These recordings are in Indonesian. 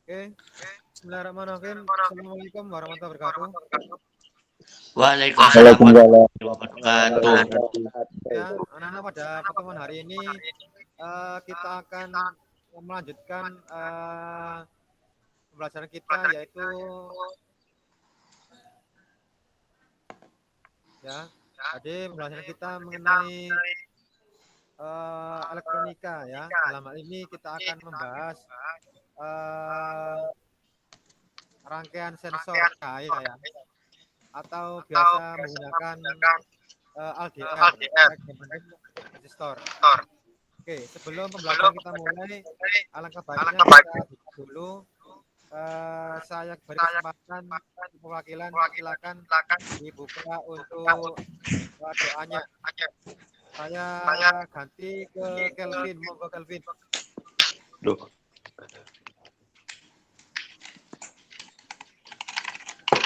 Oke. Bismillahirrahmanirrahim. Assalamualaikum warahmatullahi wabarakatuh. Waalaikumsalam warahmatullahi wabarakatuh. Ya, anak-anak pada pertemuan hari ini kita akan melanjutkan pembelajaran kita yaitu jadi pembelajaran kita mengenai elektronika ya. Dalam hal ini kita akan membahas rangkaian sensor cahaya ya, atau biasa menggunakan LDR, resistor. Oke, sebelum pembelajaran kita mulai, alangkah baiknya kita dulu saya beri kesempatan perwakilan, silakan dibuka untuk doanya. Saya ganti ke Kelvin, monggo Kelvin.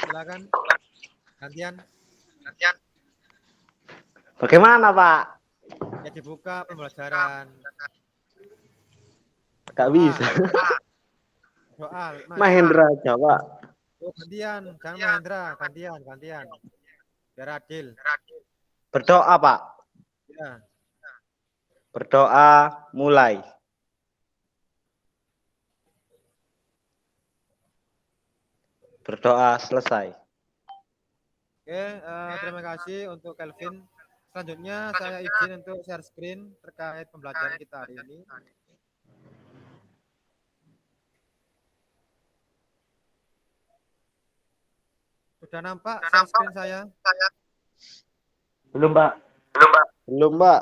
Silakan. Gantian. Bagaimana, Pak? Ya dibuka pembelajaran. Gak bisa. Soal. Mahendra jawab. Oh, gantian, jangan Mahendra, gantian. Biar adil. Berdoa, Pak. Ya. Berdoa mulai. Berdoa selesai. Oke, terima kasih untuk Kelvin. Selanjutnya saya izin untuk share screen terkait pembelajaran kita hari ini. Sudah nampak share screen saya? Belum, Pak. Belum, Pak.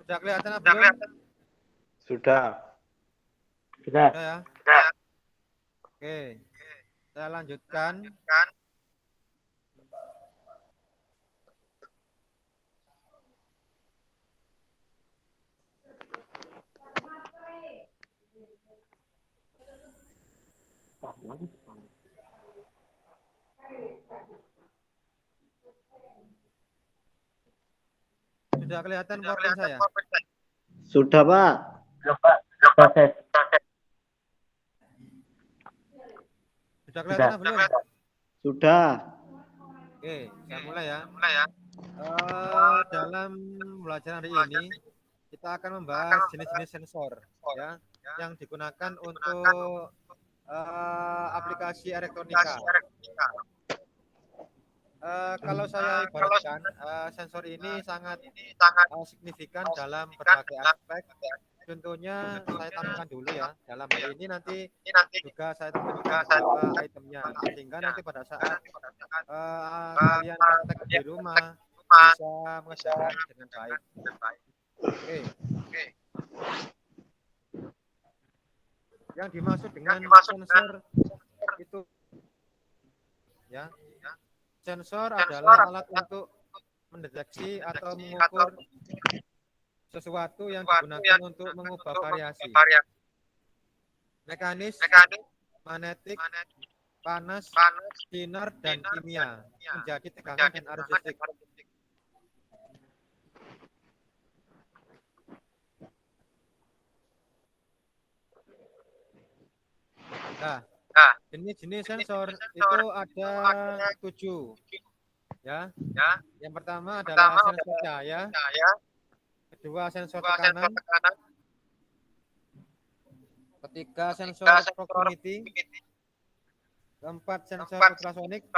Sudah kelihatan belum? Sudah. Sudah ya? Oke. Saya lanjutkan. Sudah kelihatan PowerPoint saya? Sudah, Pak. Sudah kelihatan belum? Sudah. Oke, saya mulai ya. Dalam pembelajaran hari ini kita akan membahas jenis-jenis sensor ya yang digunakan untuk aplikasi elektronika. Kalau saya ibaratkan sensor ini sangat signifikan dalam berbagai aspek. Contohnya saya tampilkan dulu ya. Dalam hal ini nanti juga saya tampilkan beberapa itemnya sehingga nanti pada saat kalian praktek di rumah bisa mengerjakan dengan baik. Oke. Yang dimaksud dengan sensor itu ya. Sensor adalah alat untuk mendeteksi atau mengukur sesuatu yang digunakan untuk mengubah variasi. Mekanis, magnetik, panas, sinar, dan kimia menjadi tegangan dan arus listrik. Nah, jenis-jenis sensor itu ada 7 ya. Yang pertama adalah sensor cahaya, kedua sensor tekanan, ketiga sensor proximity, keempat sensor ultrasonik,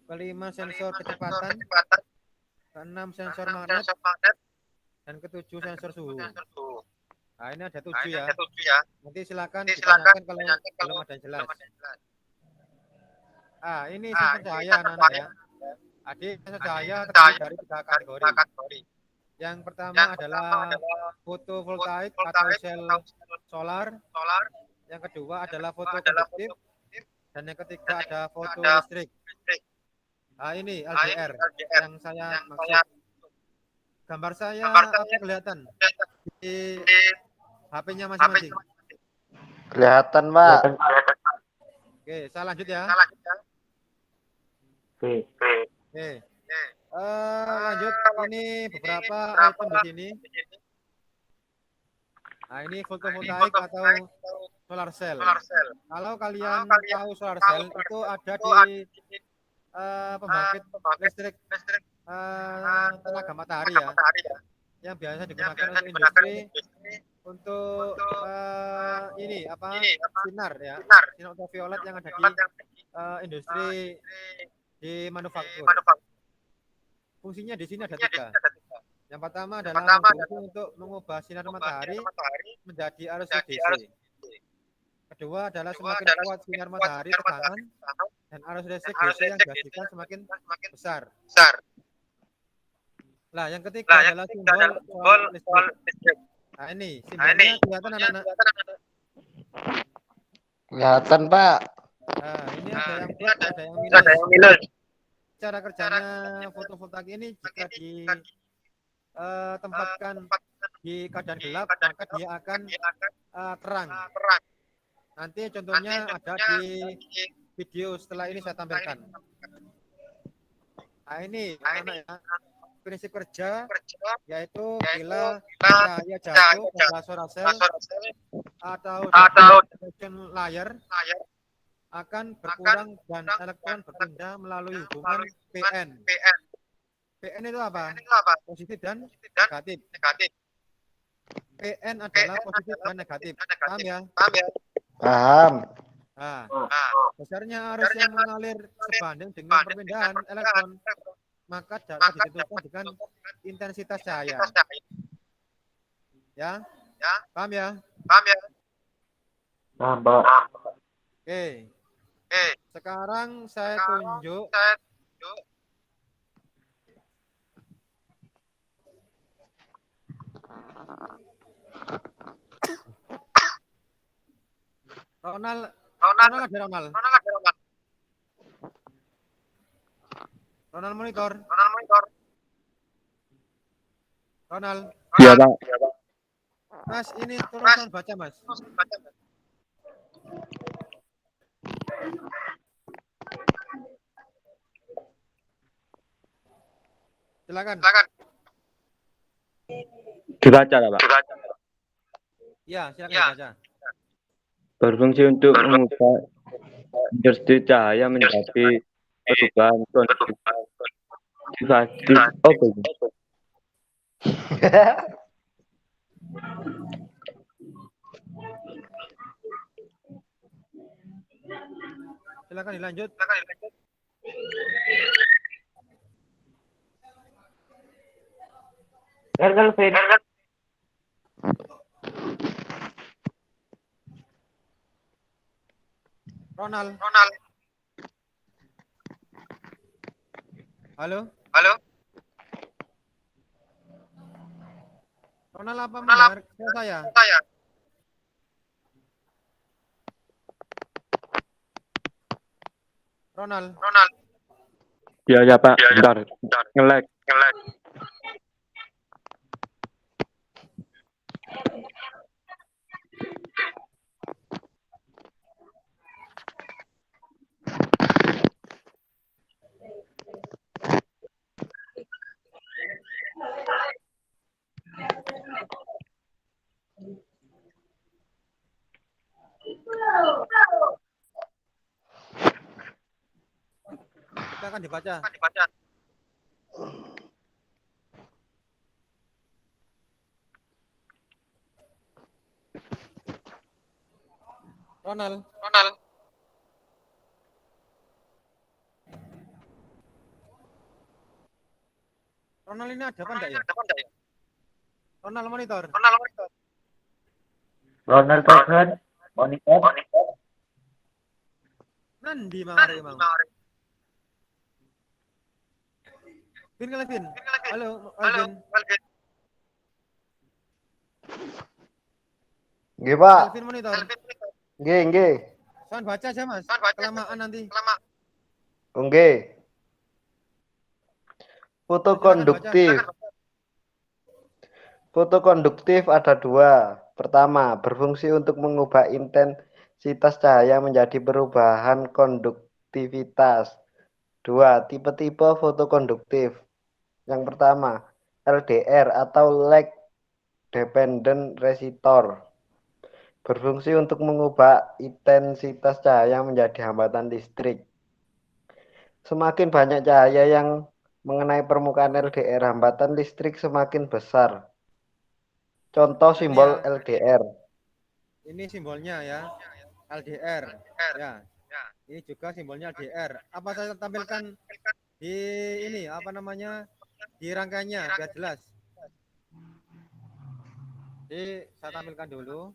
kelima sensor kecepatan, keenam sensor magnet, dan ketujuh sensor suhu. Nah, ini ada 7 ya. Nanti silakan ditanyakan kalau belum ada yang jelas. Ini sensor cahaya anak-anak ya. Adik, sensor cahaya terdiri dari 3 kategori. Yang pertama adalah fotovoltaik atau sel solar. Yang kedua adalah fotokonduktif. Dan yang ketiga ada foto listrik. Nah, ini LDR yang saya maksud. Gambar saya apa kelihatan di HP-nya masing-masing? Kelihatan, Pak. Oke, saya lanjut ya. B. Oke. Lanjut, ini beberapa item di sini. Nah, ini fotovoltaik atau solar cell. Kalau kalian tahu solar cell itu ada di pembangkit listrik tenaga matahari ya, yang biasa digunakan untuk industri untuk ini apa sinar ya, sinar ultraviolet yang ada di industri di manufaktur. Fungsinya di sini ada 3. Yang pertama adalah berfungsi untuk mengubah sinar matahari menjadi arus DC. Kedua adalah semakin kuat sinar matahari tegangan dan arus listrik DC yang dihasilkan semakin besar. Nah, yang ketiga adalah simbol listrik. Nah, ini simbolnya kelihatan anak-anak. Kelihatan, Pak. Nah, ini ada yang plus, ada yang minus. Cara kerjanya fotovoltaik ini jika ditempatkan di keadaan gelap, maka dia akan terang. Nanti contohnya ada di video setelah ini saya tampilkan. Nah, ini anak-anak ya. Prinsip kerja yaitu bila cahaya jatuh pada solar cell atau projection layer akan berkurang dan elektron berpindah melalui hubungan PN. PN itu apa? Positif dan negatif. PN adalah positif dan negatif. Paham ya? Paham. Nah, besarnya arus yang mengalir sebanding dengan perpindahan elektron, maka dapat ditentukan dengan intensitas cahaya. Ya? Paham ya? Paham, Pak. Oke. Sekarang saya tunjuk Ronald ada Ronald. Ronald monitor. Ronald. Iya, Pak. Mas, ini tulisan baca, Mas. Silakan. Dibaca, Pak. Ya, silakan baca. Berfungsi untuk mengubah industri cahaya menjadi perubahan kondensasi. Silakan dilanjut. Ronald. Halo. Ronald apa mendengar saya? Ronald. Iya, Pak. Bentar. Nge-lag. Kita akan dibaca. Ronald. Ronald ini ada apa enggak ya? Ronald monitor. Ronald Token, monitor. Nandi mangare mang. Vin. Halo, Alvin. Nggih, Pak. Alvin monitor. Nggih. Soal baca aja, Mas. Kelamaan nanti. Nggih. Fotokonduktif ada 2. Pertama, berfungsi untuk mengubah intensitas intensitas cahaya menjadi perubahan konduktivitas. 2. Tipe-tipe fotokonduktif. Yang pertama, LDR atau Light Dependent Resistor. Berfungsi untuk mengubah intensitas cahaya menjadi hambatan listrik. Semakin banyak cahaya yang mengenai permukaan LDR, hambatan listrik semakin besar. Contoh Nah, ini simbol ya, LDR. ini simbolnya ya, LDR. Ya, ini juga simbolnya LDR. Apa saya tampilkan di ini apa namanya di rangkaiannya biar jelas. Jadi saya tampilkan dulu.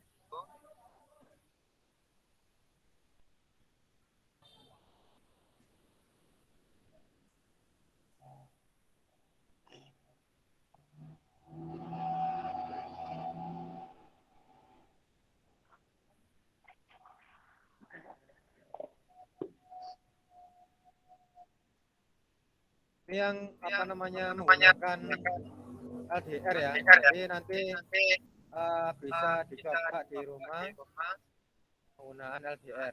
Ini yang apa namanya menggunakan LDR ya. Jadi nanti bisa dicoba di rumah penggunaan LDR.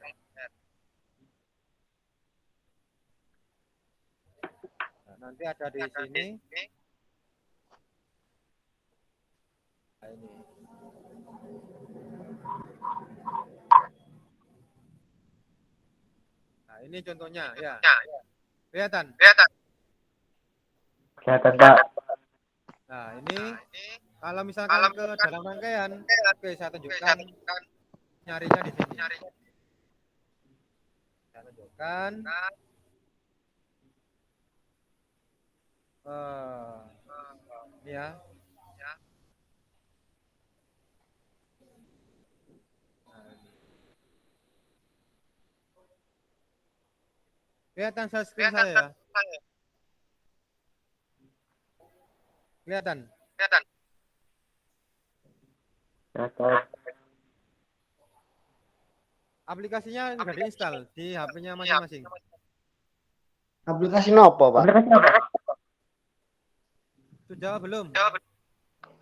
Nah, nanti ada di sini. Nah, ini. Nah, ini contohnya ya. Kelihatan? Kelihatan Pak. Nah, ini kalau misalkan ke dalam rangkaian, oke saya tunjukkan nyarinya di sini. Saya tunjukkan. Ini ya. Kelihatan screen saya ya? Kelihatan? Aplikasinya sudah diinstal di HP-nya masing-masing. Aplikasi nopo Pak? Sudah belum?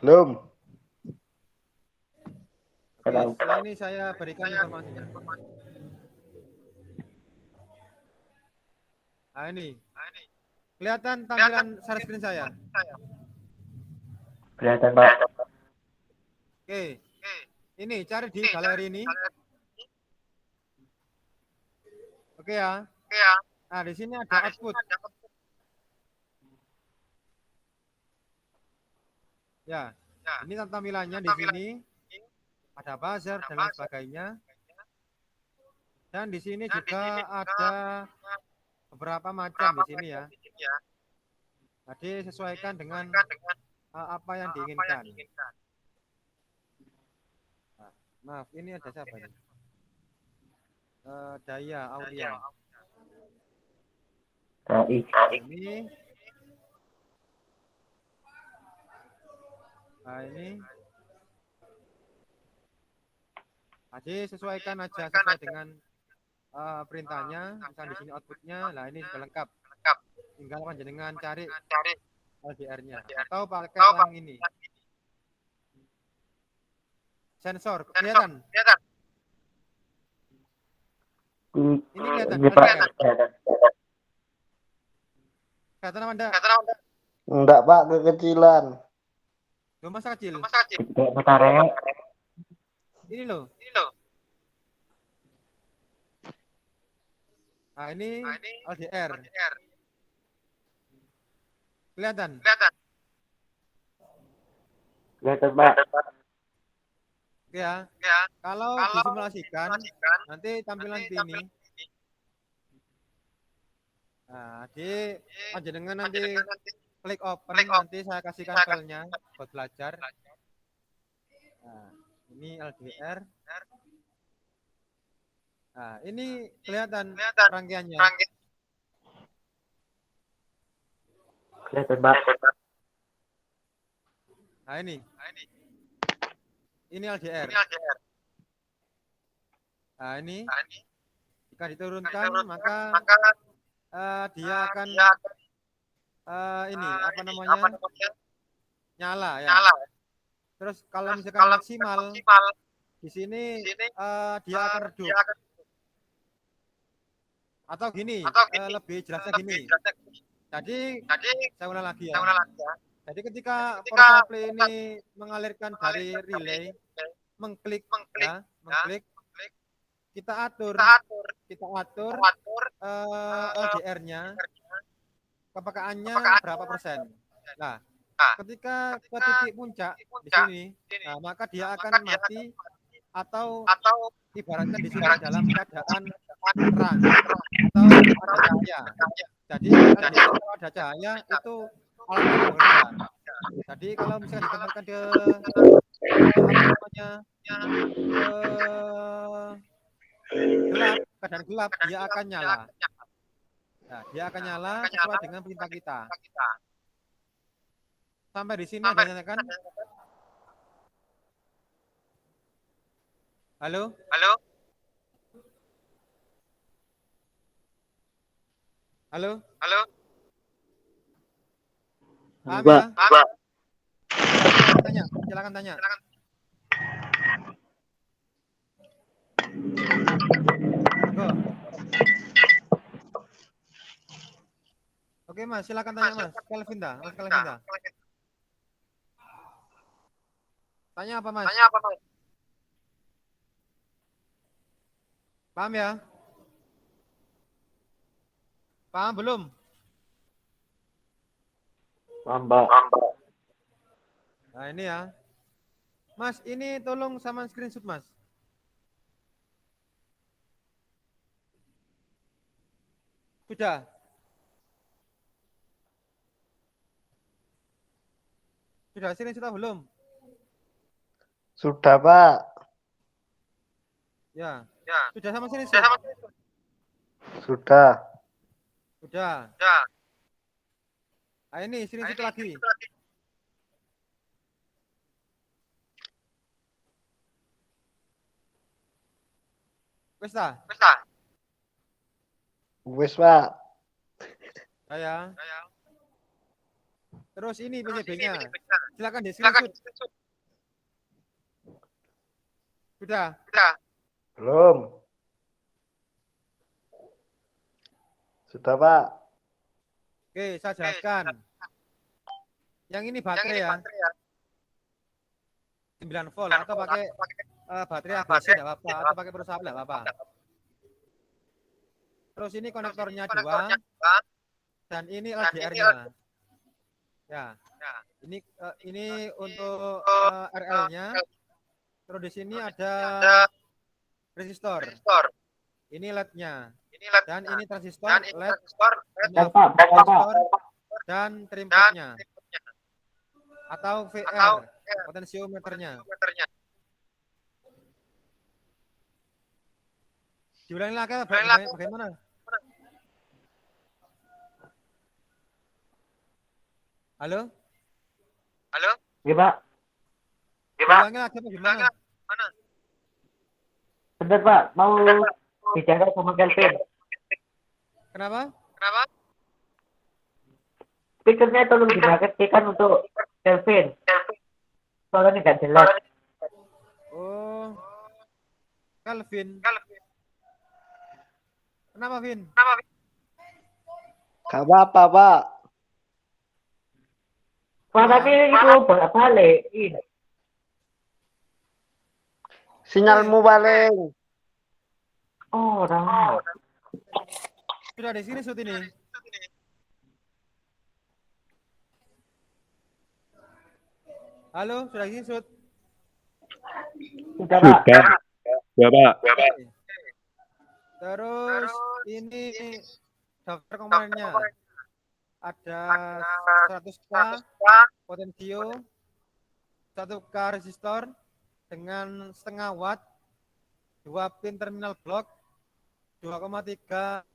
Belum. Oke, setelah ini saya berikan informasinya. Nah, ini. Kelihatan tampilan share screen saya? Kelihatan Pak. Oke. Ini cari di galeri ini. Oke ya. Nah, di sini ada output. Ya. Ini tampilannya di sini. Ada buzzer dan lain sebagainya. Dan di sini juga ada beberapa macam di sini ya. Jadi sesuaikan dengan apa yang diinginkan. Nah, maaf, ini ada siapa ini? Daya Aulia. Ini. Nah, ini. Jadi sesuaikan aja sesuai dengan perintahnya. Misal di sini outputnya, nah ini sudah lengkap. Tinggal panjenengan cari LDR-nya atau pakai yang ini. Sensor, kelihatan? Ini kelihatan LDR. Kelihatan apa enggak? Enggak Pak, kekecilan. Loh, masa kecil? Ini loh. Nah, ini LDR. Kelihatan? Kelihatan Pak. Oke ya. Kalau disimulasikan, nanti tampilan seperti ini. Nah, di panjenengan nanti klik open, nanti saya kasihkan filenya buat belajar. Nah, ini LDR. Nah, ini kelihatan rangkaiannya. Kelihatan Pak. Nah, ini. Ini LDR. Nah, ini jika diturunkan maka dia akan ini apa namanya nyala ya. Terus kalau misalkan maksimal di sini dia akan redup. Atau gini, lebih jelasnya gini. Jadi saya ulang lagi ya. Jadi ketika power supply ini mengalirkan dari relay, mengklik, kita atur LDR-nya, kepekaannya berapa persen. Nah, ketika ke titik puncak di sini, nah, maka dia akan mati atau ibaratnya di sini dalam keadaan terang atau ada cahaya. Jadi LDR kalau ada cahaya itu alatnya bekerja. Jadi kalau misalnya ditempatkan ke gelap, keadaan gelap, dia akan nyala. Nah, dia akan nyala sesuai dengan perintah kita. Sampai di sini ada yang kan? Halo? Paham ya? Silakan tanya. Go. Oke Mas, silakan tanya Mas. Kelvin dah. Tanya apa Mas? Paham ya? Paham belum? Paham, Pak. Nah ini ya. Mas, ini tolong sama screenshot Mas. Sudah? Sudah screenshot belum? Sudah, Pak. Ya. Sudah sama screenshot? Sudah. Nah ini screenshot lagi. Wes ta? Wes, Pak. Saya. Terus ini PCB-nya. Silakan di screenshot. Sudah? Belum. Sudah, Pak. Oke, saya jelaskan. Yang ini baterai ya. 9 volt atau pakai baterai ABC enggak apa-apa atau pakai perusahaan enggak apa-apa. Terus ini konektornya 2 dan ini LDR-nya. Ya. Ini untuk RL-nya. Terus di sini ada resistor. Ini LED-nya. Dan ini transistor LED, transistor dan trimpetnya atau VR, potensiometernya. Diulangi lagi bagaimana? Halo? Iya, Pak. Diulangi lagi bagaimana? Benar, Pak. Mau bicara sama Kelvin. Kenapa? Speakernya tolong dimaksimalkan untuk Kelvin. Soalnya nggak jelas. Oh, Kelvin. Kenapa, Vin? Gak apa-apa, Pak. Pak, tapi itu bolak-balik. Sinyalmu balik. Oh, orang. Sudah di sini shoot ini. Halo, sudah di sini shoot. Sudah, Pak. Ya, Pak. Terus ini daftar komponennya. Ada 100K potensio, 1K resistor dengan setengah watt, 2 pin terminal blok, 2,3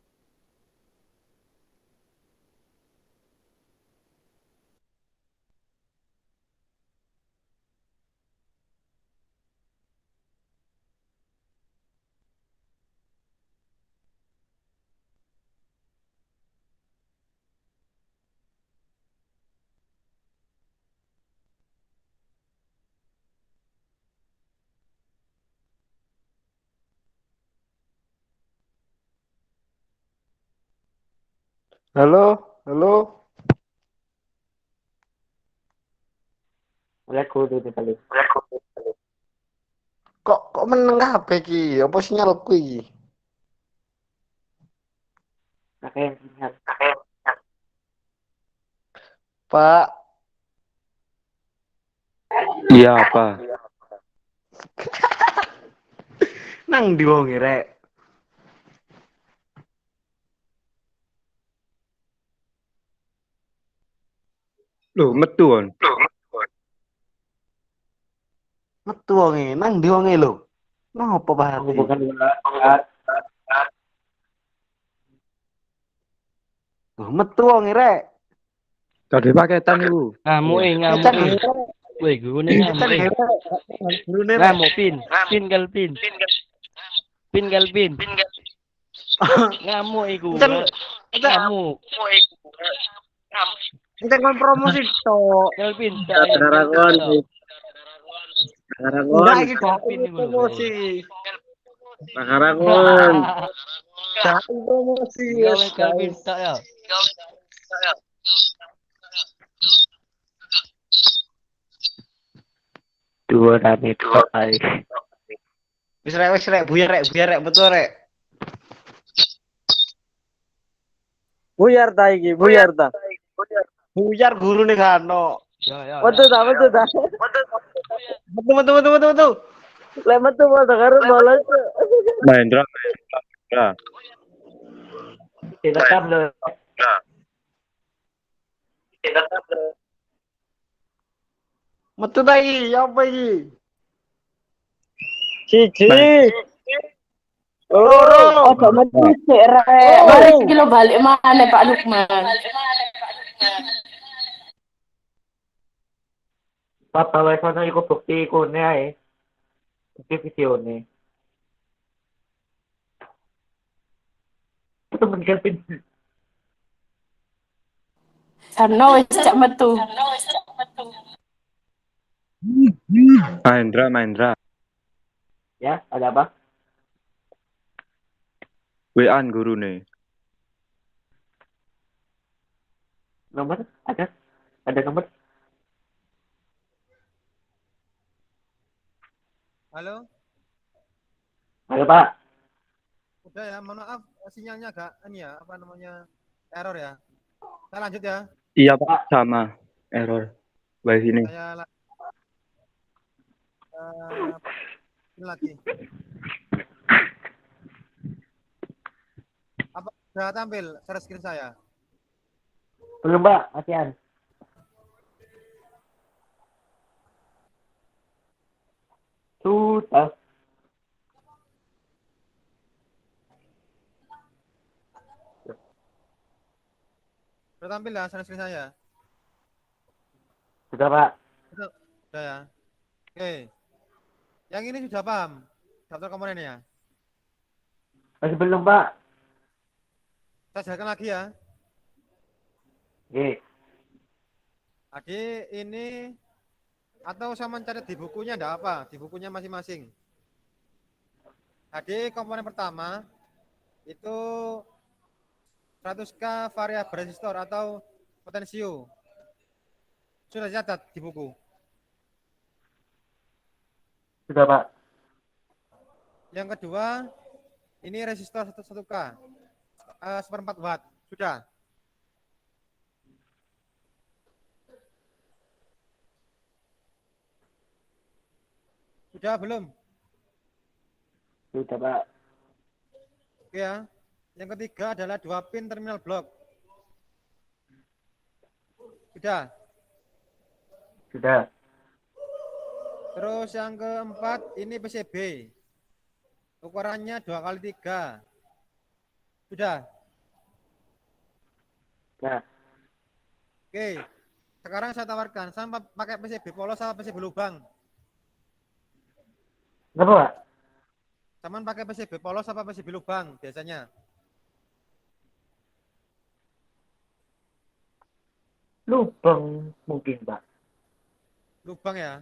Halo, halo. Lihat kudu nih paling. Kok meneng kabeh iki? Apa sinyalku iki? Pakai yang ingat. Pak, Iya apa? nang ndi wong rek? Loh, metu on. Metu wonge, nang ndi wonge lho? Napa Pak Aku Hati? bukan bola. Loh, metu wonge rek. Kade paketan iku. Ngamuk Iya. ngamuk woi gune ngamuk Gurune rek. ngamuk pin gal pin ngamuk iku ngamuk Encen kon promosi tok. gal pin Karakon. Enggak Karakon. iki pin iku lho promosi. Karakon. Gak promosi gawe wis. gal pin tok ya Dua rame tok ae. Wis rek, buyar rek, betul rek. Buyar ta iki, buyar ta. Buyar gurune kano. ya Metu ta, metu ta. Betul. Lek metu padha karo bolos. Mahendra, Mahendra. Direkam lho. Metu ta iki, apa iki? Siji. Loro. Ojo metu sik rek. Mari iki lho balik mana Pak Lukman. Papa wae sono iku bukti ikune ae. Bukti videone. Itu mungkin pin. Sarno wis cak metu. Mahendra. Ya, ada apa? WA-an gurune. Nomor ada? Ada nomor? Halo, Halo Pak. udah ya, mohon maaf sinyalnya agak ini ya, apa namanya, error ya. Saya lanjut ya. Iya Pak, sama. Error. Baik sini. Saya ini lagi. Apa sudah tampil share screen saya? Belum Pak, latihan. Sudah. Sudah tampil ya share screen saya? Sudah Pak. Sudah ya. Oke. Yang ini sudah paham daftar komponennya? Masih belum Pak. Saya jelaskan lagi ya. Oke. Adik ini atau saya mencari di bukunya enggak apa, di bukunya masing-masing. Adik komponen pertama itu 100K variabel resistor atau potensio. Sudah dicatat di buku. Sudah Pak. Yang kedua, ini resistor 1K, 1/4 watt. Sudah. Sudah belum? Sudah Pak. Oke ya. Yang ketiga adalah 2 pin terminal blok. Sudah. Sudah. Terus yang keempat ini PCB. Ukurannya 2x3. Sudah. Nah, Oke. Sekarang saya tawarkan, saya pakai PCB polos atau PCB lubang? kenapa Pak? Saman pakai PCB polos apa PCB lubang biasanya? Lubang mungkin Pak. Lubang ya.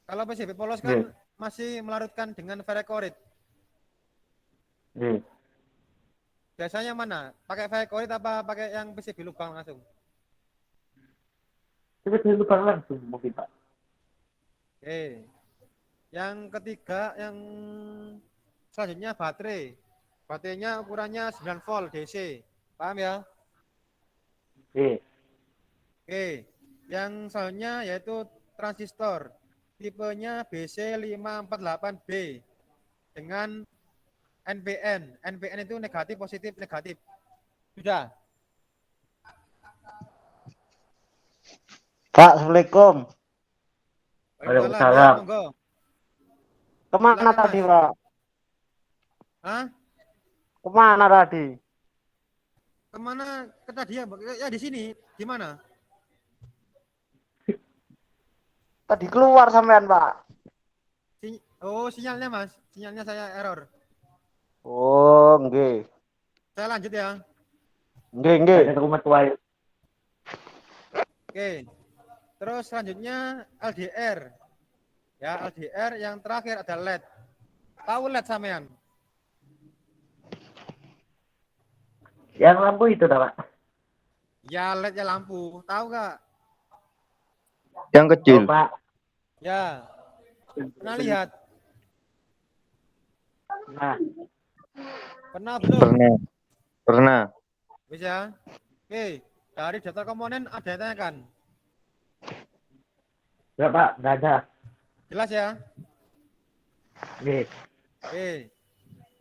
Kalau PCB polos kan masih melarutkan dengan ferrokorit. Nih. Biasanya mana? Pakai Vicoroid apa pakai yang PCB lubang langsung? Itu saya lupa langsung mungkin Pak. Oke. Yang ketiga, yang selanjutnya baterai. Baterainya ukurannya 9 volt DC. Paham ya? Oke. Oke. Yang selanjutnya yaitu transistor. Tipenya BC548B dengan NPN. NPN itu negatif, positif, negatif. Sudah. Pak, Assalamualaikum. Waalaikumsalam. Ya, Waalaikumsalam. monggo. Kemana Silakan, tadi, Mas. Pak? Hah? Kemana tadi? Kemana ke tadi ya? Ya di sini. Di mana? Tadi keluar sampean, Pak. Oh, sinyalnya, Mas. Sinyalnya saya error. Oh, nggih. Saya lanjut ya. Nggih, nggih. Ada rumah tua. Oke. Terus selanjutnya LDR. Ya, LDR yang terakhir ada LED. Tahu LED sampean? Yang lampu itu dah Pak. Ya, LED ya lampu. Tahu nggak? Yang kecil. Oh, Pak. Ya. Pernah lihat? Nah, Pernah belum? Pernah. Pernah. Bisa. Oke. Dari daftar komponen ada yang tanyakan. enggak Pak, enggak ada. Jelas ya? Oke. Oke.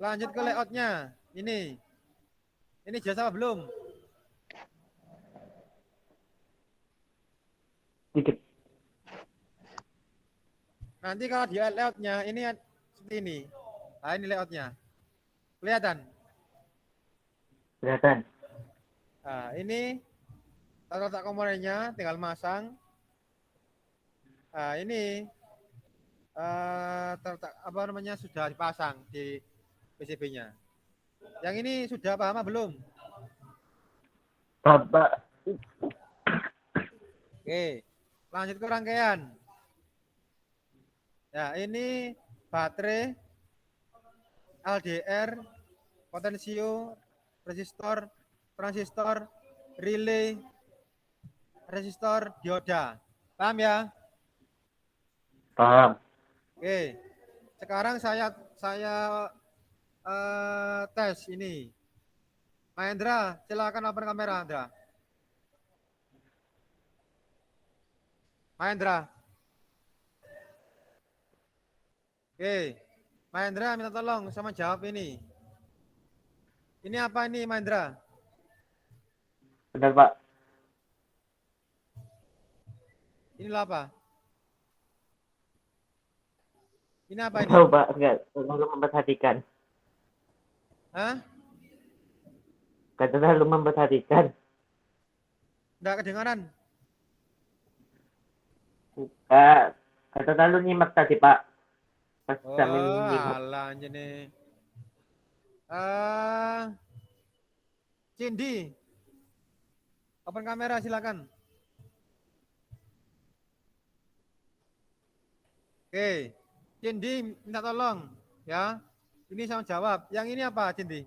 Lanjut ke layoutnya. Ini. Ini jelas apa belum? Dikit. Nanti kalau di layoutnya ini seperti ini. Nah, ini layoutnya. Kelihatan? Kelihatan. Nah, ini letak komponennya, tinggal masang. Nah, ini apa namanya sudah dipasang di PCB-nya. Yang ini sudah paham belum? Bapak. Oke, lanjut ke rangkaian. Ya, ini baterai, LDR, potensio, resistor, transistor, relay, resistor, dioda. Paham ya? Paham. Oke. Sekarang saya tes ini. Mahendra, silakan open kamera Anda. Mahendra. Oke. Mahendra minta tolong sama jawab ini. Ini apa ini Mahendra? Benar Pak. Inilah apa? Ini apa ini? Tahu Pak, enggak terlalu memperhatikan. Hah? Enggak terlalu memperhatikan. Enggak kedengaran. Enggak terlalu nyimak tadi Pak. Pas Oh, sambil nyimak. alah nih. Cindy. Open kamera silakan. Oke. Cindy minta tolong ya. Ini sama jawab. Yang ini apa, Cindy?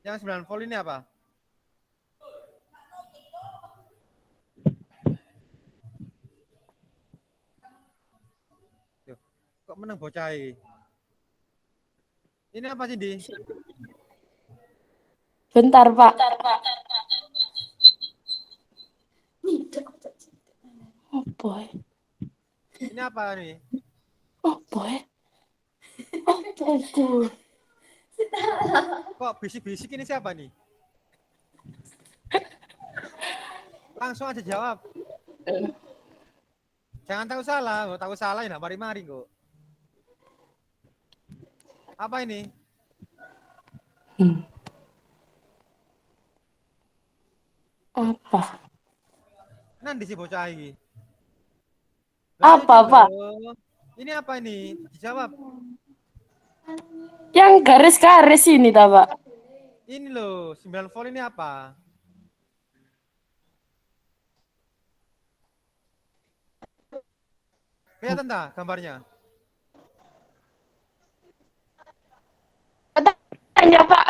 Yang 9 volt ini apa? Tuh, kok menang bocah ini? Ini apa, Cindy? Bentar, Pak. Oh boy. Ini apa nih? Oh boy. Oh boy. Kok bisik-bisik ini siapa nih? Langsung aja jawab. Jangan tahu salah ya mari-mari kok. Apa ini? Apa? Nanti si bocah ini. Apa, Pak? Ini apa ini? Dijawab. Yang garis-garis ini, ta, Pak. Ini loh, 9 volt ini apa? Kelihatan tak gambarnya? apanya, Pak?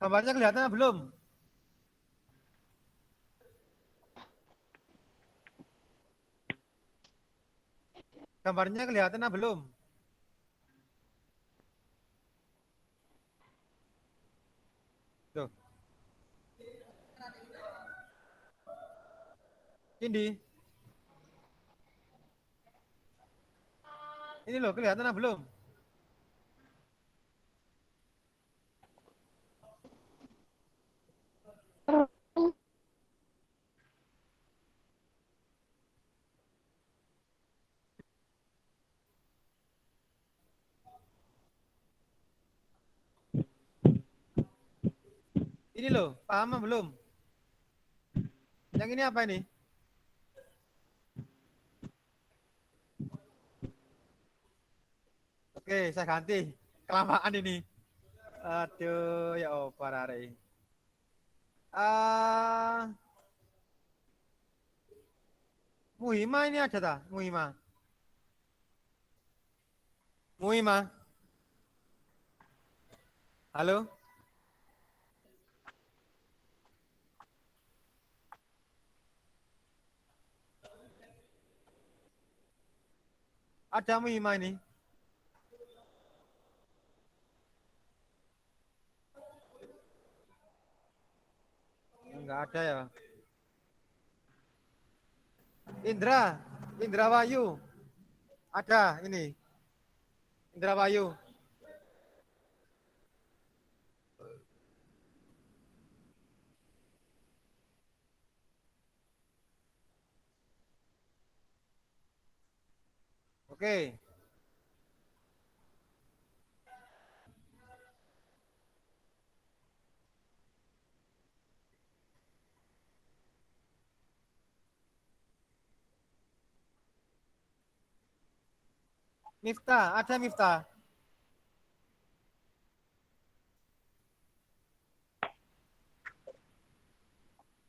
Gambarnya kelihatan belum? Gambarnya kelihatan belum? Tuh. Ini loh, kelihatan belum? Ini loh, paham belum? Yang ini apa ini? Oke, saya ganti. Kelamaan ini. Aduh, ya oh, parare. Muhima ini ada tak? Muhima. Muhima. Halo? Ada Muhima ini? Enggak ada ya. Indra Wahyu. Ada ini. Indra Wahyu. Oke. Miftah, ada Miftah.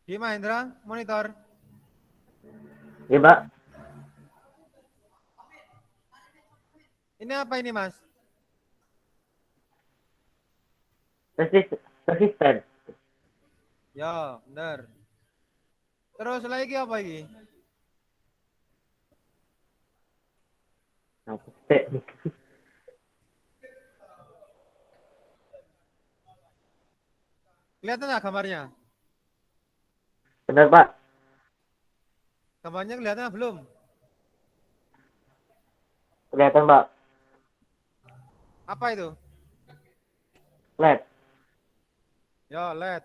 Gimana Indra? Monitor. Iya, Pak. Ini apa ini, Mas? Resisten. Ya, benar. Terus lagi apa lagi? Nah, Kelihatan nggak gambarnya? benar, Pak. Gambarnya kelihatan belum? Kelihatan, Pak. Apa itu? LED. Ya, LED.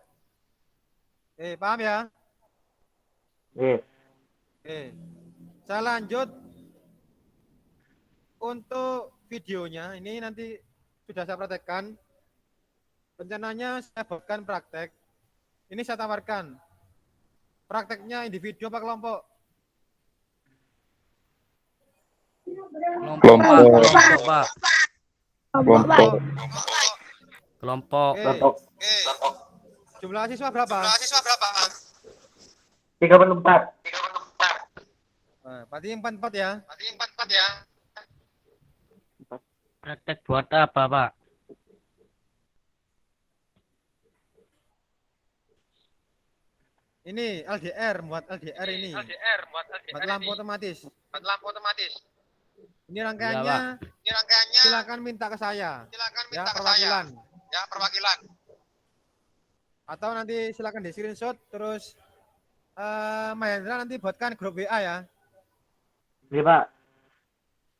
Paham ya? Iya. Saya lanjut untuk videonya. Ini nanti sudah saya praktekkan. Rencananya saya buatkan praktek. Ini saya tawarkan. Prakteknya individu apa kelompok? Kelompok, Pak. Kelompok. Kelompok. Kelompok. Jumlah siswa berapa? 34. Berarti 44 ya. Praktek buat apa, Pak? Ini LDR, buat LDR ini. Buat lampu otomatis. Ini rangkaiannya. Silakan minta ke saya. Ya, perwakilan. Atau nanti silakan di screenshot terus Mahendra nanti buatkan grup WA ya. Iya, Pak.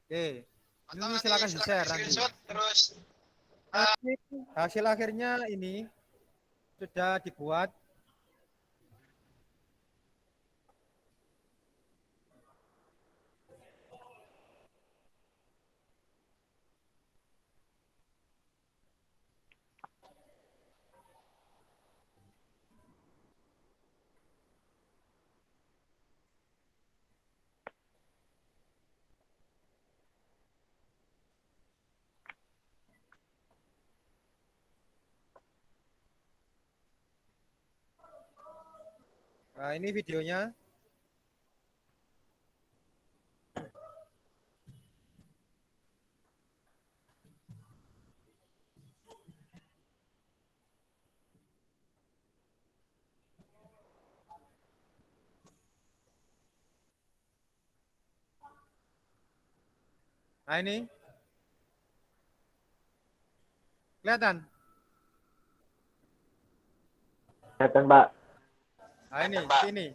Oke. Ini silakan di-share nanti. Hasil akhirnya ini sudah dibuat. Nah, ini videonya. Nah ini, kelihatan? Kelihatan, Pak. Nah ini, sini.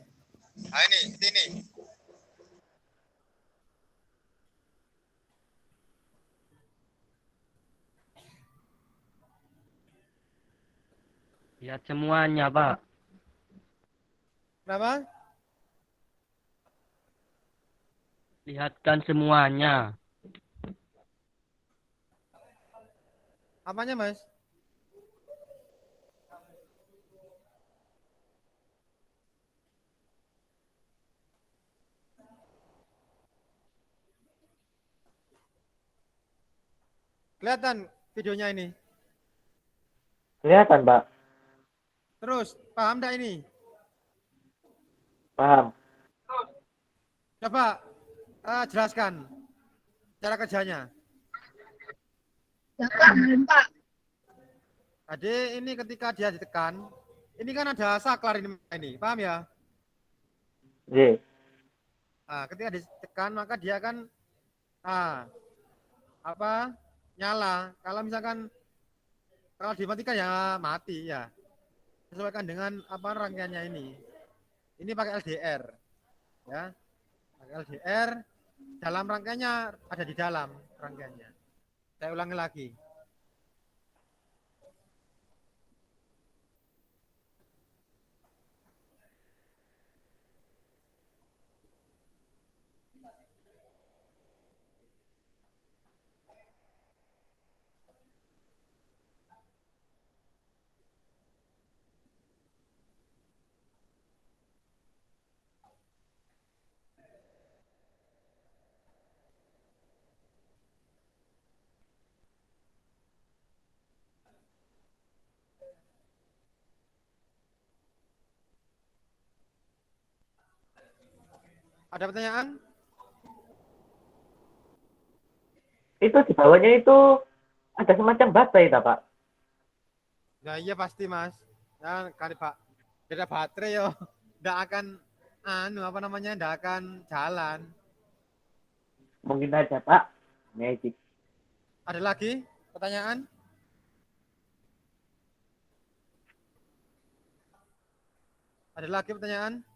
Lihat semuanya, Pak. Kenapa? Lihatkan semuanya. Apanya, Mas? Kelihatan videonya ini. Kelihatan, Pak. Terus, paham enggak ini? Paham. Coba jelaskan cara kerjanya. Jadi ini ketika dia ditekan, ini kan ada saklar ini, paham ya? Iya. Nah, ketika ditekan maka dia kan apa nyala. Kalau misalkan kalau dimatikan ya mati ya. Sesuaikan dengan apa rangkaiannya ini. Ini pakai LDR, ya. Pakai LDR. Dalam rangkaiannya ada di dalam rangkaiannya. Saya ulangi lagi. Ada pertanyaan? Itu di bawahnya itu ada semacam baterai, tak, Pak? Ya iya pasti Mas. Ya kali Pak. Beda baterai yo. Nggak akan apa namanya? Nggak akan jalan. Mungkin aja, Pak. Magic. Ada lagi pertanyaan? Ada lagi pertanyaan?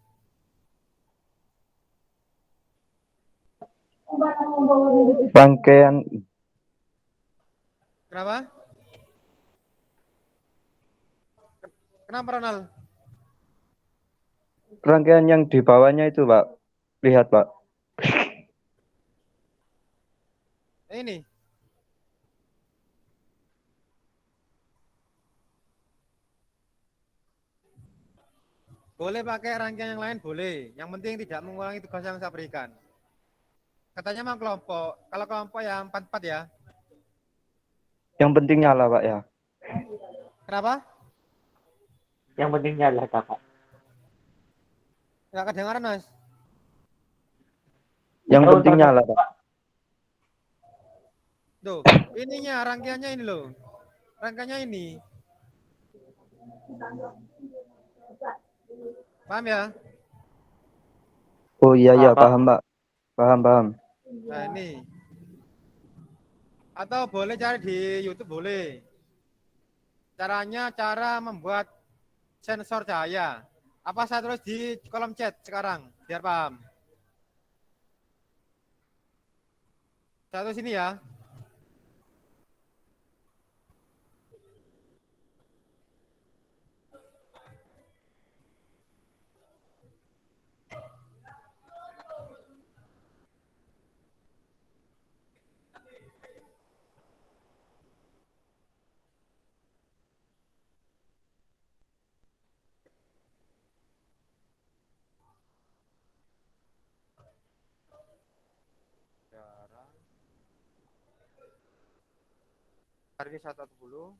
Rangkaian Kenapa? Kenapa Ronald? rangkaian yang di bawahnya itu, Pak. Lihat, Pak. Ini. Boleh pakai rangkaian yang lain boleh. Yang penting tidak mengulangi tugas yang saya berikan. Katanya mau kelompok. Kalau kelompok ya 4-4 ya. Yang penting nyala, Pak ya. Kenapa? Yang penting nyala, tak, Pak. Nggak kedengaran Mas. Yang Tahun penting nyala, Pak. Tuh, ininya rangkaiannya ini loh. Rangkaiannya ini. Paham ya? Oh iya iya, Apa? paham, Pak. Paham, paham. Nah ini. Atau boleh cari di YouTube boleh. Caranya cara membuat sensor cahaya. Apa saya tulis di kolom chat sekarang biar paham. Saya tulis ini ya. Hari ini 140.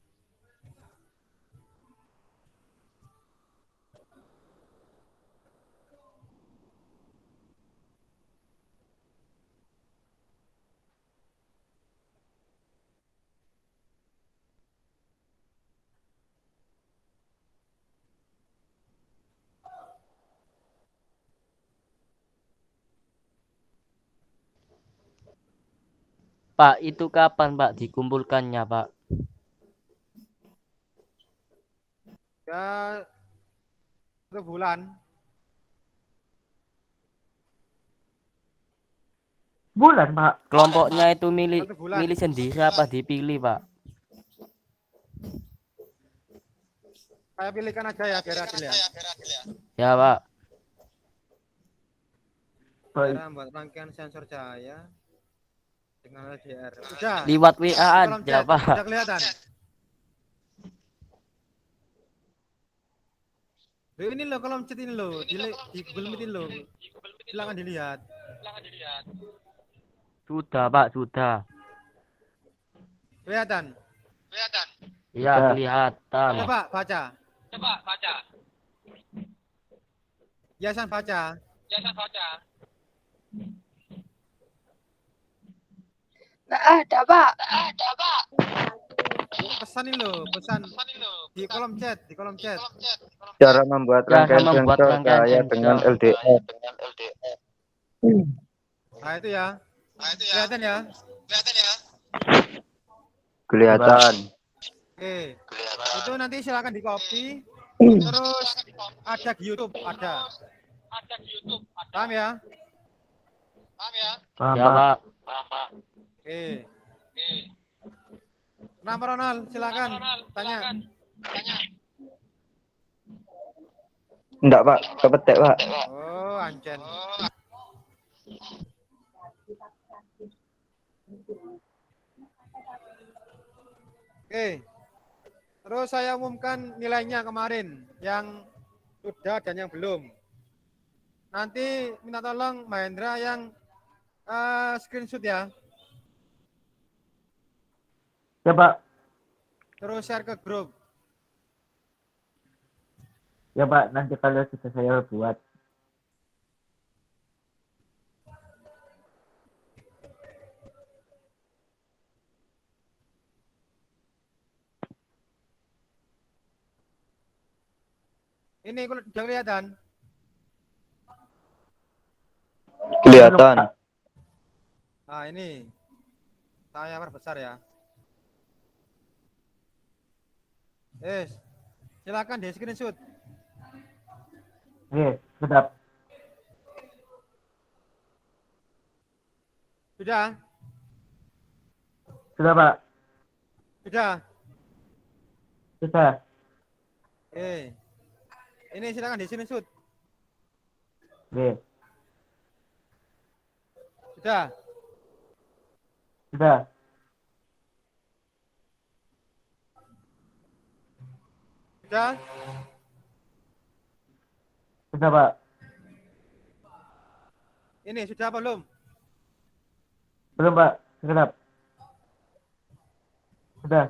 Pak, itu kapan Pak dikumpulkannya Pak? Ya 1 bulan. Bulan, Pak. Kelompoknya itu milih 1 bulan. milih sendiri apa dipilih Pak? Saya pilihkan aja ya biar adil ya. Ya Pak. Baik. Cara membuat rangkaian sensor cahaya dengan LDR. Udah. Liwat WA Di kolom aja chat, Pak. udah kelihatan. Loh, ini loh kolom chat ini loh, di Google Meet ini loh. Silakan dilihat. Sudah Pak, sudah. Kelihatan. Ya kelihatan. Coba baca. Yayasan baca. Nggak ada, Pak. Pesan ini loh, pesan di kolom chat, Cara membuat Cara rangkaian membuat sensor rangkaian cahaya sensor. dengan LDR. Nah itu ya. Kelihatan ya. Kelihatan. Oke. Itu nanti silakan di copy. Terus ada di YouTube, ada. Paham ya? Paham, Ya Pak. Pak. Oke. Kenapa Ronald? Silakan tanya. Enggak, Pak. Kepetek, Pak. Oh, Ancen. Oke. Terus saya umumkan nilainya kemarin yang sudah dan yang belum. Nanti minta tolong Mahendra yang screenshot ya. Ya, Pak. Terus share ke grup. Ya, Pak. Nanti kalau sudah saya buat. Ini udah kelihatan. Kelihatan. Nah, ini saya perbesar ya. Silakan di screenshot. Oke, sedap. Sudah? Sudah, Pak. Sudah. Sudah. Ini silakan di screenshot. Oke. Sudah. Sudah. Sudah. Sudah, Pak. Ini sudah apa belum? Belum, Pak. Sedap. Sudah.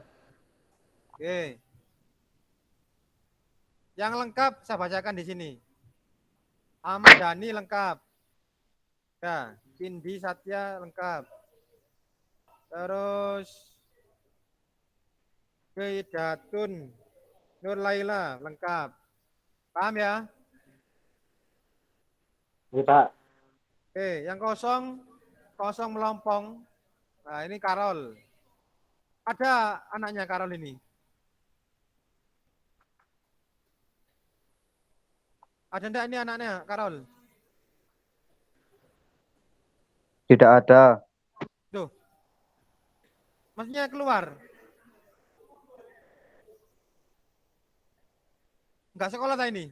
Oke. Yang lengkap saya bacakan di sini. Ahmad Dhani lengkap. Ya, Cindy Satya lengkap. Terus Gaidatun Nur Laila lengkap. Paham ya? Iya, Pak. Oke, yang kosong melompong. Nah, ini Karol. Ada anaknya Karol ini. Ada enggak ini anaknya Karol? Tidak ada. Tuh. Maksudnya keluar. Enggak sekolah tak ini?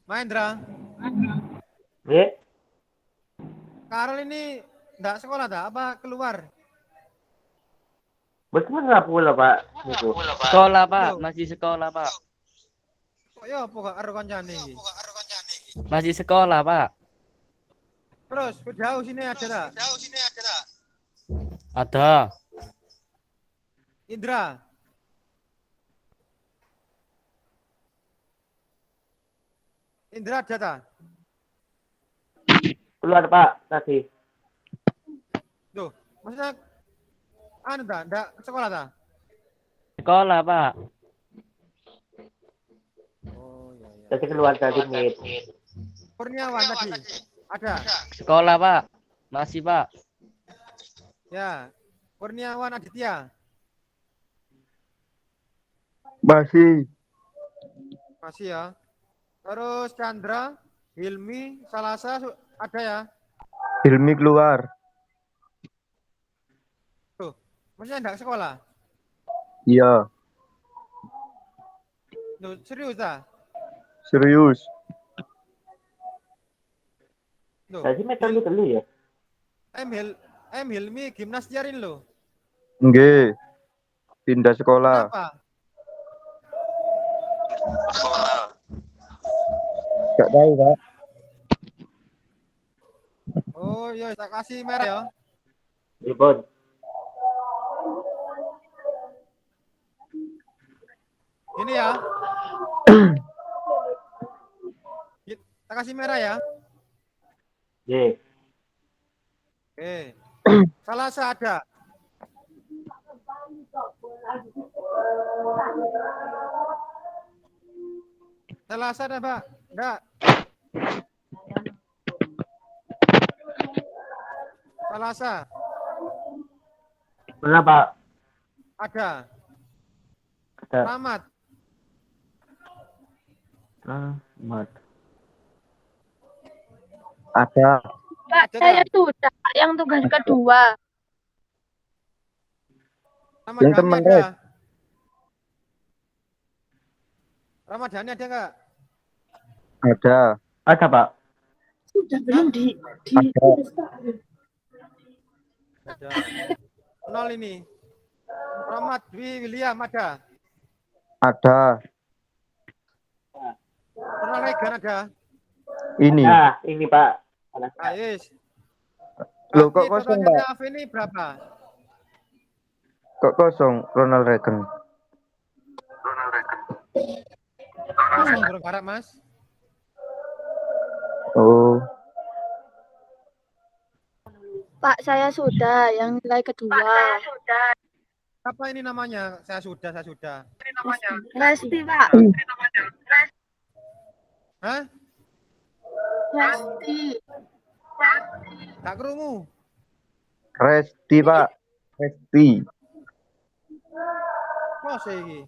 Mahendra, Oke. Karol ini enggak sekolah tak? Apa keluar? Betul nggak pula, Pak? Itu. Sekolah Pak, masih sekolah Pak. Kok ya apa gak karo kancane iki? Masih sekolah Pak. Terus jauh sini ada tak? Ada. Indra. Indra ada tak? Keluar, Pak. Tadi. Tuh, maksudnya anu tak? Enggak sekolah tak? Sekolah Pak. Oh iya iya. Tadi keluar tadi, Mit. Kurniawan tadi. Ada. Sekolah, Pak. Masih, Pak. Ya. Kurniawan Aditya. Masih. Masih ya. Terus Chandra, Hilmi, Salasa ada ya? Hilmi keluar. Tuh. Maksudnya enggak sekolah? Iya. Tuh, serius ah? Serius. Tuh. Tadi meter dulu ya. M Hilmi Gimnas Jarin lo. Nggih. Pindah sekolah. Kenapa? Gak tahu, Pak. Oh iya, tak kasih merah ya. Ribon. Ini ya. Tak kasih merah ya. Ye. Oke. Salasa ada. Salasa ada, Pak? Enggak. Salasa Mana Pak? ada. Ada. Rahmat. Mat. Ada. Pak, Ada saya tak? sudah yang tugas kedua. Ramadhani Yang teman, ada. Red. Ramadhani ada enggak? Ada. Ada Pak. Sudah belum di Ada. Ada. Nol ini. Rahmat Dwi William ada. Ada. Ronald Reagan ada. Ini. Nah, ini Pak. Ais. Loh, kok Berarti kosong, totalnya Pak? TAF ini berapa? Kok kosong Ronald Reagan? Kosong burung garap, Mas. Oh. Pak, saya sudah yang nilai kedua. Apa ini namanya? Saya sudah. Resti, Pak. Hah? Resti. Tak kerungu. Resti, Pak. Resti. Masa iki?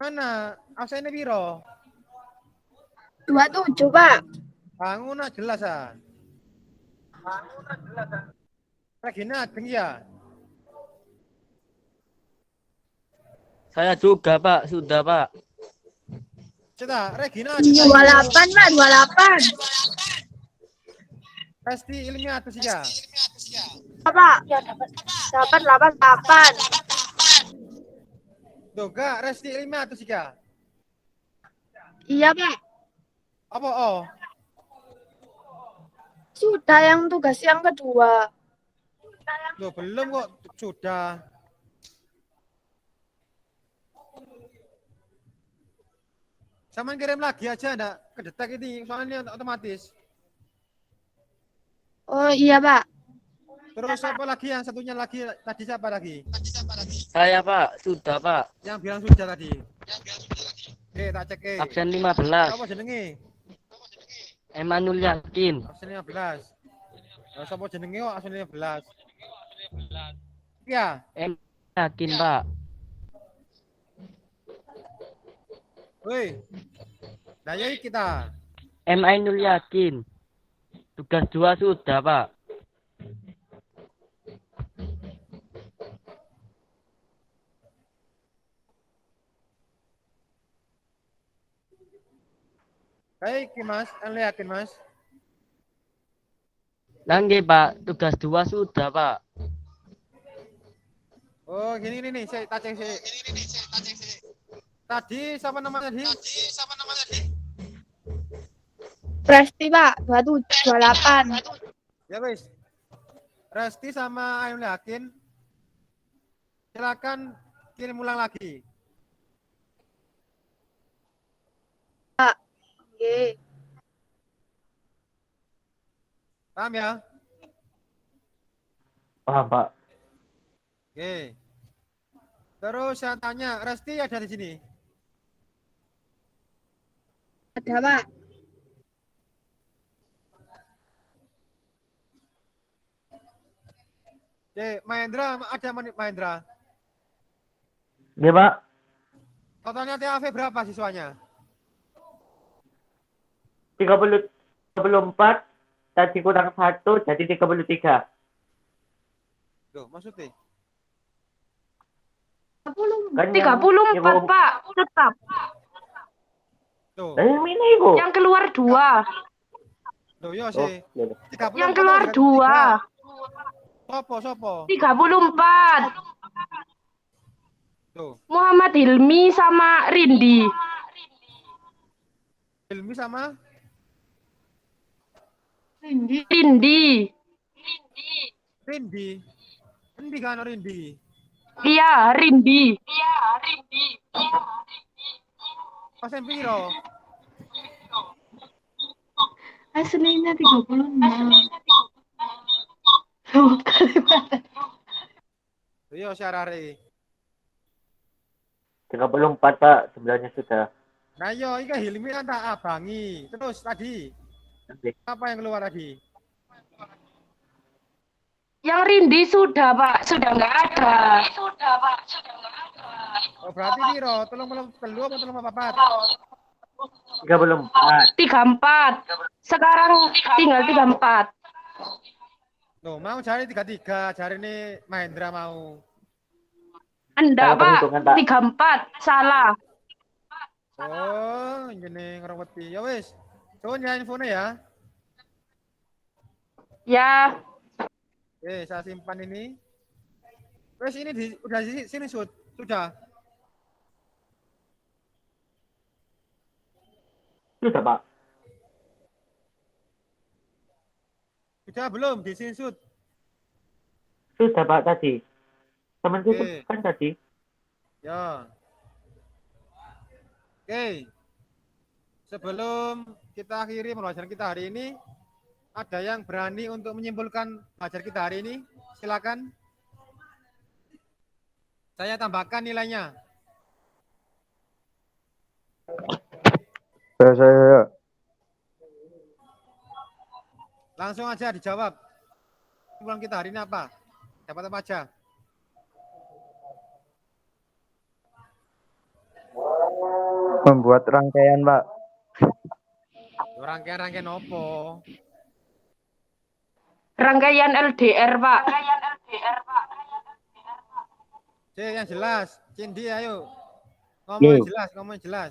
Mana? Absennya piro? 27, Pak. Bangun nak jelas ah. Regina adeng ya? Saya juga, Pak. Sudah, Pak. Cita, Regina adeng. 28, Pak. 28. Resti ilmiah atau sih ya? Pak. Dapat 88. Doga, Resti ilmiah atau sih ya? Iya, Pak. Apa oh? Sudah yang tugas yang kedua. Loh, belum kok sudah. Sama kirim lagi aja enggak kedetek ini soalnya otomatis. Oh, iya, Pak. Terus siapa lagi yang satunya lagi tadi siapa lagi? Saya, Pak. Sudah, Pak. Yang bilang sudah tadi. Oke, tak cek. Absen 15. Apa jenenge? Emanul Yakin. Absen 15. Lah sapa jenenge kok absen 15? Ya, Yakin, Pak. woi. Nah, yuk kita. Ainul Yakin. Tugas 2 sudah, Pak. Baik, Mas. Anda yakin, Mas? Nangge, Pak. Tugas 2 sudah, Pak. Oh, gini nih, saya tak cek sih. Tadi siapa namanya tadi? Resti, Pak. 27, 28. Ya, wis. Resti sama Ainul Yakin. Silakan kirim ulang lagi. Oke. Paham ya? Paham Pak. Oke. Terus saya tanya, Resti ada di sini? Ada, Pak. Mahendra, ada Mahendra. Ya, Pak. Totalnya TAV berapa siswanya? 34 tadi kurang 1 jadi 33. Loh, maksudnya? 34, Pak. Tetap. Tuh. Yang ini, Bu. Yang keluar 2. Loh, yo Oh, sih. iya. 34 Yang keluar 2. Sopo. 34. Tuh, Muhammad Hilmi sama Rindi. Hilmi sama Rindi. Rindi. Rindi kan Rindi. Iya, Rindi. Pasen piro? Aslinya 36. Yo syarare. 34, Pak. Sebenarnya sudah. Nah yo, ini Hilmi kan tak abangi. Terus tadi, apa yang keluar tadi? Yang Rindi sudah, Pak. Sudah nggak ada. Oh, berarti piro? Tolong telu apa tolong papat? 34. 34. Sekarang tinggal 34. Loh, mau cari 33, cari ini Mahendra mau. Enggak, Salah Pak. perhitungan, Pak. 34. Salah. Oh, ini ngerweti. Ya wis. Suwun ya infonya ya. Ya. Oke, saya simpan ini. Wes ini udah di sini sudah. Sudah, Pak. Sudah belum di sini sud. Sudah, Pak, tadi. Teman Oke. itu kan tadi. Ya. Oke. Sebelum kita akhiri pembelajaran kita hari ini, ada yang berani untuk menyimpulkan pelajaran kita hari ini? Silakan. Saya tambahkan nilainya. Saya. Langsung aja dijawab. Kesimpulan kita hari ini apa? Dapat apa aja? Membuat rangkaian, Pak. Rangkaian-rangkaian opo? Rangkaian LDR, Pak. Yang jelas. Cindy, ayo. Ngomong yang jelas.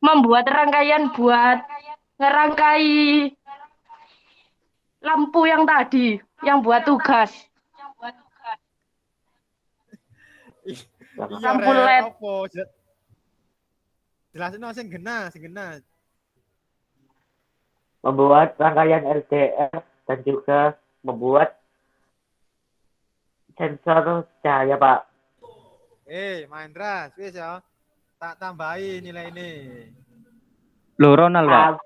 Membuat rangkaian buat ngerangkai lampu yang tadi, yang buat tugas. Iya, Lampu LED. Opo? Jelasin sing genah. Membuat rangkaian LDR dan juga membuat sensor cahaya, Pak. Mahendra, wis ya. Tak tambahi nilai ini. Loh, Ronald, Pak.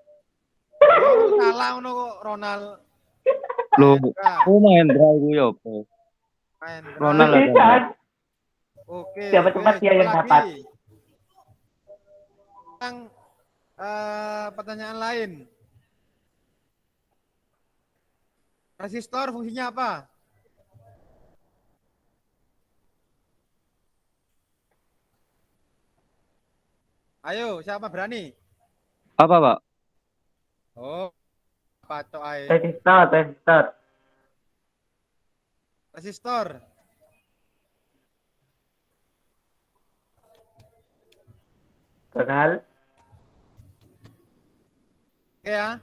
Salah ngono kok Ronald. Loh, Mahendra. Mahendra iku ya apa? Mahendra. Ronald ada. Bukan. Oke. Siapa tempat wis, dia yang lagi. dapat? Yang pertanyaan lain. Resistor fungsinya apa? Ayo, siapa berani? Apa, Pak? Oh, patok ae. Resistor. Resistor. Kenal. Oke ya.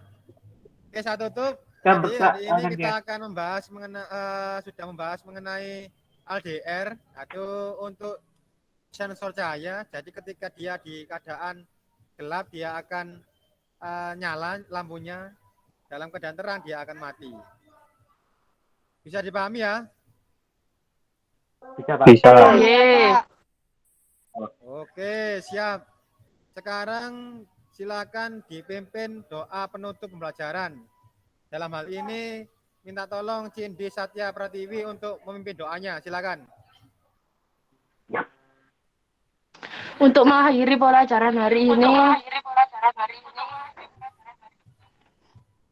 Oke, saya tutup. Kan Jadi buka, hari ini kan kita ya. akan sudah membahas mengenai LDR atau untuk sensor cahaya. Jadi ketika dia di keadaan gelap dia akan nyala lampunya, dalam keadaan terang dia akan mati. Bisa dipahami ya? Bisa, Pak. Bisa. Ye. Oke, siap. Sekarang silakan dipimpin doa penutup pembelajaran. Dalam hal ini minta tolong Cindy Satya Pratiwi untuk memimpin doanya. Silakan. Untuk mengakhiri pelajaran hari ini,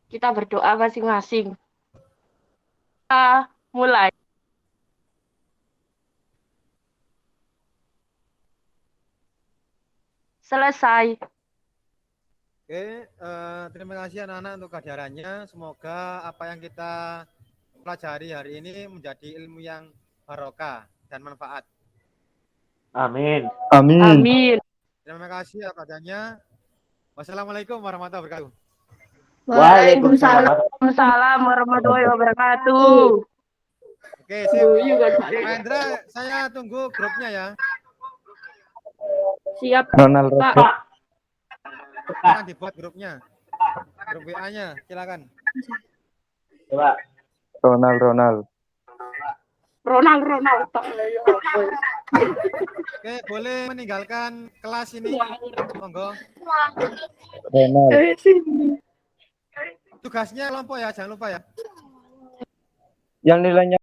kita berdoa masing-masing. Kita mulai. Selesai. Oke, terima kasih anak-anak untuk kehadirannya. Semoga apa yang kita pelajari hari ini menjadi ilmu yang barokah dan manfaat. Amin. Amin. Terima kasih atas adanya. Wassalamualaikum warahmatullahi wabarakatuh. Waalaikumsalam warahmatullahi wabarakatuh. Oke, sip. Pak Hendra, saya tunggu grupnya ya. Siap, Ronald Pak. Silakan dibuat grupnya. Grup WA-nya, silakan. Coba. Ronald. Ronald. Oke, boleh meninggalkan kelas ini. Monggo. Ronald. Tugasnya kelompok ya, jangan lupa ya. Yang nilainya